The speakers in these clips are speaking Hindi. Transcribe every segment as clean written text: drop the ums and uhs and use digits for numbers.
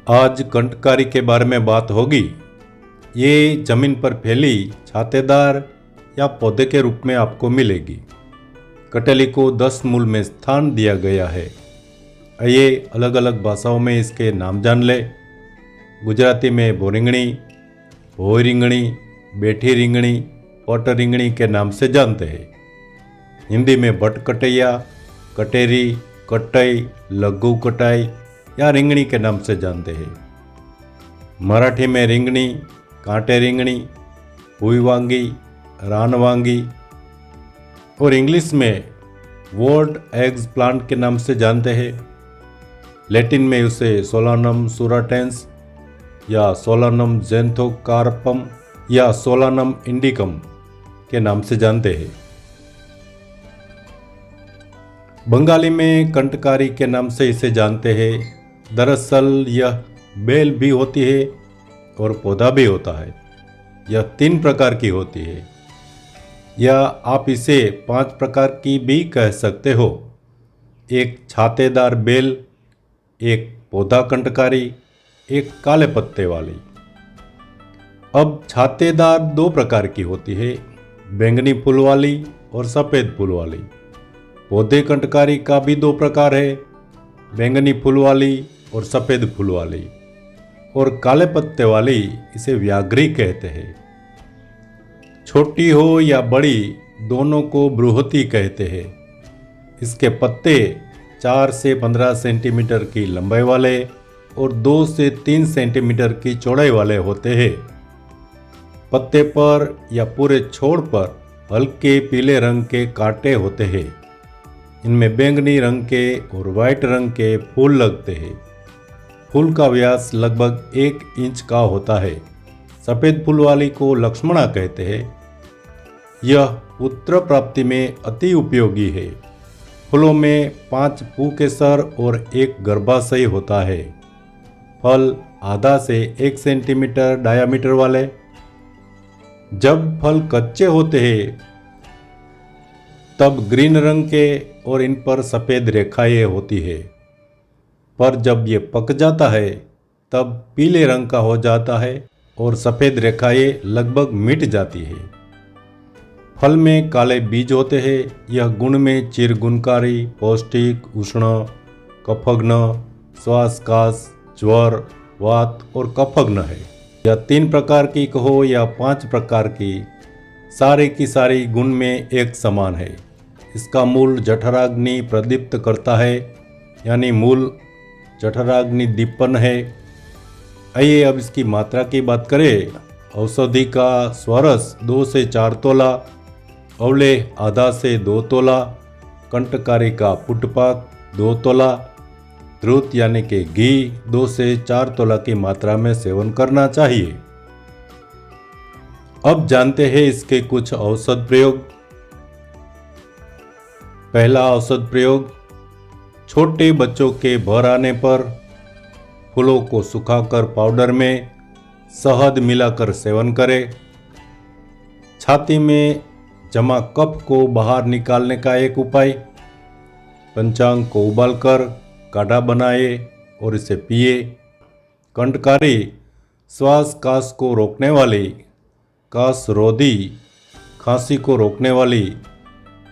आज कंटकारी के बारे में बात होगी। ये जमीन पर फैली छातेदार या पौधे के रूप में आपको मिलेगी। कटेली को 10 मूल में स्थान दिया गया है। आइए अलग अलग भाषाओं में इसके नाम जान ले। गुजराती में बोरींगणी, भोई रिंगणी, बेठी रिंगणी, पट रिंगणी के नाम से जानते हैं। हिंदी में भटकटैया, कटेरी, कटई, लघु कटाई या रिंगणी के नाम से जानते हैं। मराठी में रिंगणी, कांटे रिंगणी, हुई वांगी, रान वांगी और इंग्लिश में वॉर्ड एग्स प्लांट के नाम से जानते हैं। लैटिन में उसे सोलानम सुराटेंस या सोलानम ज़ेंथोकार्पम या सोलानम इंडिकम के नाम से जानते हैं। बंगाली में कंटकारी के नाम से इसे जानते हैं। दरअसल यह बेल भी होती है और पौधा भी होता है। यह 3 प्रकार की होती है या आप इसे 5 प्रकार की भी कह सकते हो। एक छातेदार बेल, एक पौधा कंटकारी, एक काले पत्ते वाली। अब छातेदार 2 प्रकार की होती है, बैंगनी फूल वाली और सफ़ेद फूल वाली। पौधे कंटकारी का भी 2 प्रकार है, बैंगनी फूल वाली और सफ़ेद फूल वाली। और काले पत्ते वाली इसे व्याघ्री कहते हैं। छोटी हो या बड़ी दोनों को बृहति कहते हैं। इसके पत्ते 4 से 15 सेंटीमीटर की लंबाई वाले और 2 से 3 सेंटीमीटर की चौड़ाई वाले होते हैं। पत्ते पर या पूरे छोर पर हल्के पीले रंग के कांटे होते हैं। इनमें बैंगनी रंग के और वाइट रंग के फूल लगते हैं। फूल का व्यास लगभग 1 इंच का होता है। सफ़ेद फूल वाली को लक्ष्मणा कहते हैं। यह पुत्र प्राप्ति में अति उपयोगी है। फूलों में 5 पुंकेसर और 1 गर्भाशय होता है। फल आधा से 1 सेंटीमीटर डायामीटर वाले। जब फल कच्चे होते हैं तब ग्रीन रंग के और इन पर सफ़ेद रेखाएं होती है, पर जब ये पक जाता है तब पीले रंग का हो जाता है और सफ़ेद रेखाएं लगभग मिट जाती है। फल में काले बीज होते हैं। यह गुण में चिरगुणकारी, पौष्टिक, उष्ण, कफघ्न, श्वासकाश, ज्वर, वात और कफघ्न है। यह 3 प्रकार की कहो या 5 प्रकार की सारी गुण में एक समान है। इसका मूल जठराग्नि प्रदीप्त करता है, यानी मूल जठराग्नि दीपन है। आइए अब इसकी मात्रा की बात करें। औषधि का स्वरस 2 से 4 तोला, अवले आधा से 2 तोला, कंटकारी का पुटपाक 2 तोला, ध्रुत यानी कि घी 2 से 4 तोला की मात्रा में सेवन करना चाहिए। अब जानते हैं इसके कुछ औषध प्रयोग। पहला औषध प्रयोग, छोटे बच्चों के भर आने पर फूलों को सुखाकर पाउडर में शहद मिलाकर सेवन करें। छाती में जमा कफ को बाहर निकालने का एक उपाय, पंचांग को उबालकर काढ़ा बनाए और इसे पिए। कंटकारी श्वास काश को रोकने वाली, काश रोधी, खांसी को रोकने वाली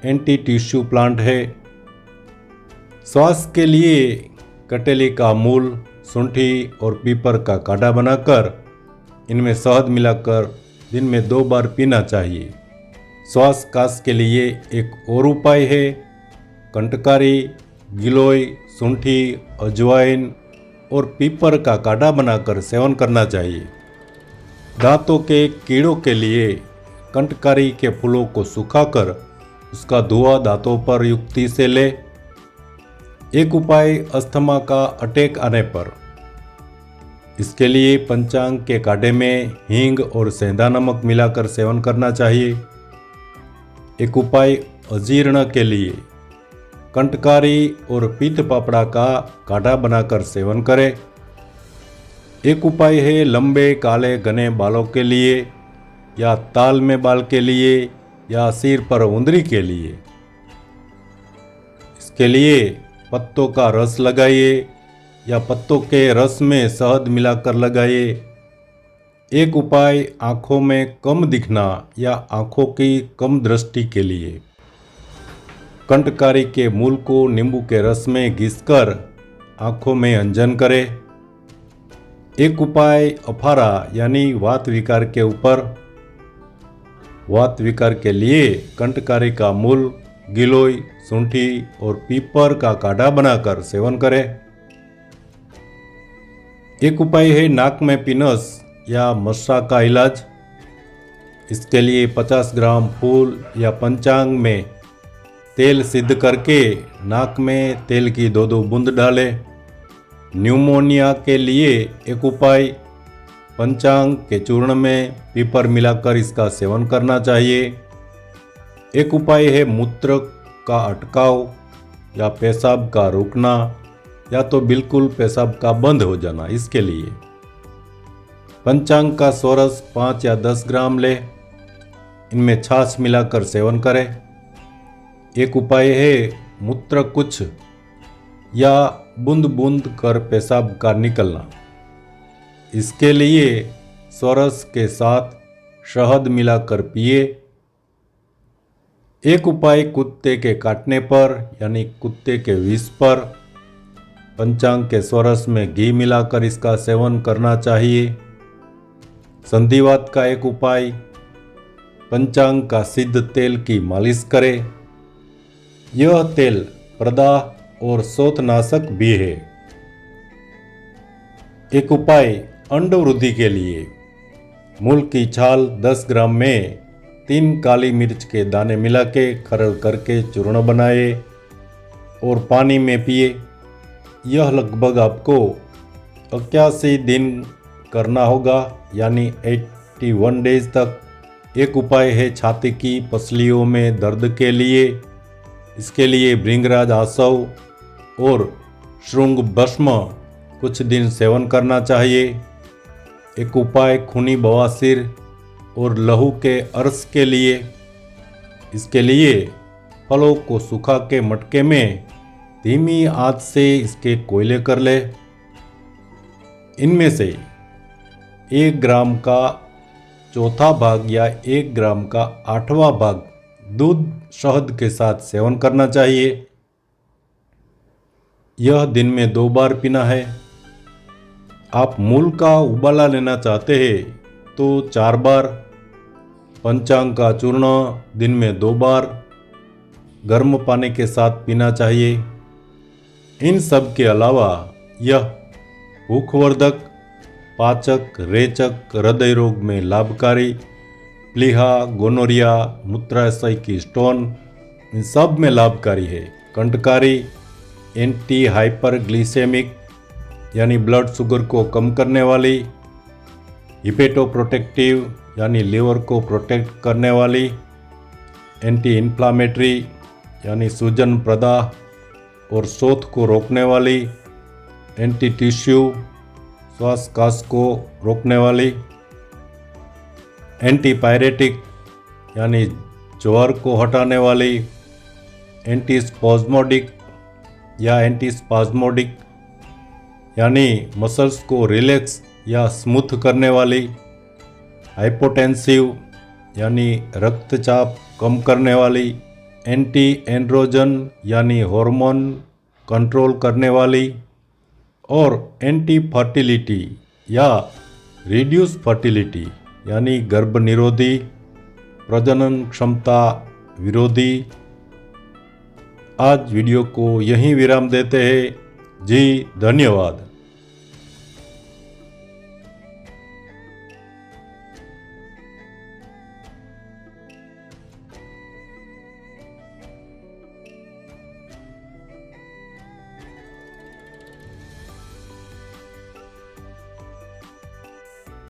एंटी टिश्यू प्लांट है। श्वास के लिए कटेली का मूल, सूंठी और पीपर का काढ़ा बनाकर इनमें शहद मिलाकर दिन में 2 बार पीना चाहिए। श्वास काश के लिए एक और उपाय है, कंटकारी, गिलोय, सूंठी, अजवाइन और पीपर का काढ़ा बनाकर सेवन करना चाहिए। दांतों के कीड़ों के लिए कंटकारी के फूलों को सुखाकर उसका धुआं दांतों पर युक्ति से ले। एक उपाय अस्थमा का अटैक आने पर, इसके लिए पंचांग के काढ़े में हींग और सेंधा नमक मिलाकर सेवन करना चाहिए। एक उपाय अजीर्ण के लिए कंटकारी और पीत पापड़ा का काढ़ा बनाकर सेवन करें। एक उपाय है लंबे काले घने बालों के लिए या ताल में बाल के लिए या सिर पर उंदरी के लिए। इसके लिए पत्तों का रस लगाइए या पत्तों के रस में शहद मिलाकर लगाइए। एक उपाय आँखों में कम दिखना या आँखों की कम दृष्टि के लिए। कंटकारी के मूल को नींबू के रस में घिसकर आँखों में अंजन करें। एक उपाय अफारा यानी वात विकार के ऊपर। वात विकार के लिए कंटकारी का मूल, गिलोय, सूंठी और पीपर का काढ़ा बनाकर सेवन करें। एक उपाय है नाक में पिनस या मस्सा का इलाज। इसके लिए 50 ग्राम फूल या पंचांग में तेल सिद्ध करके नाक में तेल की 2-2 बूंद डालें। न्यूमोनिया के लिए एक उपाय, पंचांग के चूर्ण में पीपर मिलाकर इसका सेवन करना चाहिए। एक उपाय है मूत्र का अटकाव या पेशाब का रुकना या तो बिल्कुल पेशाब का बंद हो जाना। इसके लिए पंचांग का सोरस 5 या 10 ग्राम ले, इनमें छाछ मिलाकर सेवन करें। एक उपाय है मूत्र कुछ या बूंद बूंद कर पेशाब का निकलना। इसके लिए सोरस के साथ शहद मिलाकर पिए। एक उपाय कुत्ते के काटने पर यानी कुत्ते के विष पर पंचांग के सोरस में घी मिलाकर इसका सेवन करना चाहिए। संधिवात का एक उपाय, पंचांग का सिद्ध तेल की मालिश करें। यह तेल प्रदाह और शोथनाशक भी है। एक उपाय अंड वृद्धि के लिए, मूल की छाल 10 ग्राम में 3 काली मिर्च के दाने मिला के खरड़ करके चूर्ण बनाए और पानी में पिए। यह लगभग आपको 81 दिन करना होगा यानी 81 डेज तक। एक उपाय है छाती की पसलियों में दर्द के लिए। इसके लिए भृंगराज आसव और श्रृंग भस्म कुछ दिन सेवन करना चाहिए। एक उपाय खूनी बवासीर और लहू के अर्श के लिए। इसके लिए फलों को सुखा के मटके में धीमी आंच से इसके कोयले कर ले। इनमें से 1 ग्राम का चौथा भाग या 1 ग्राम का 8वां भाग दूध शहद के साथ सेवन करना चाहिए। यह दिन में 2 बार पीना है। आप मूल का उबाला लेना चाहते हैं तो 4 बार। पंचांग का चूर्ण दिन में 2 बार गर्म पानी के साथ पीना चाहिए। इन सब के अलावा यह भूखवर्धक, पाचक, रेचक, हृदय रोग में लाभकारी, प्लीहा, गोनोरिया, मूत्राशय की स्टोन, इन सब में लाभकारी है। कंटकारी एंटी हाइपरग्लिसेमिक यानी ब्लड शुगर को कम करने वाली, हिपेटोप्रोटेक्टिव यानी लीवर को प्रोटेक्ट करने वाली, एंटी इन्फ्लामेटरी यानी सूजन प्रदाह और शोथ को रोकने वाली, एंटी टिश्यू श्वास को रोकने वाली, एंटीपायरेटिक यानी ज्वर को हटाने वाली, एंटीस्पाज्मोडिक या एंटीस्पाज्मोडिक यानी मसल्स को रिलैक्स या स्मूथ करने वाली, हाइपोटेंसिव यानी रक्तचाप कम करने वाली, एंटी एंड्रोजन यानी हार्मोन कंट्रोल करने वाली और एंटी फर्टिलिटी या रिड्यूस फर्टिलिटी यानी गर्भ निरोधी, प्रजनन क्षमता विरोधी। आज वीडियो को यहीं विराम देते हैं। जी धन्यवाद।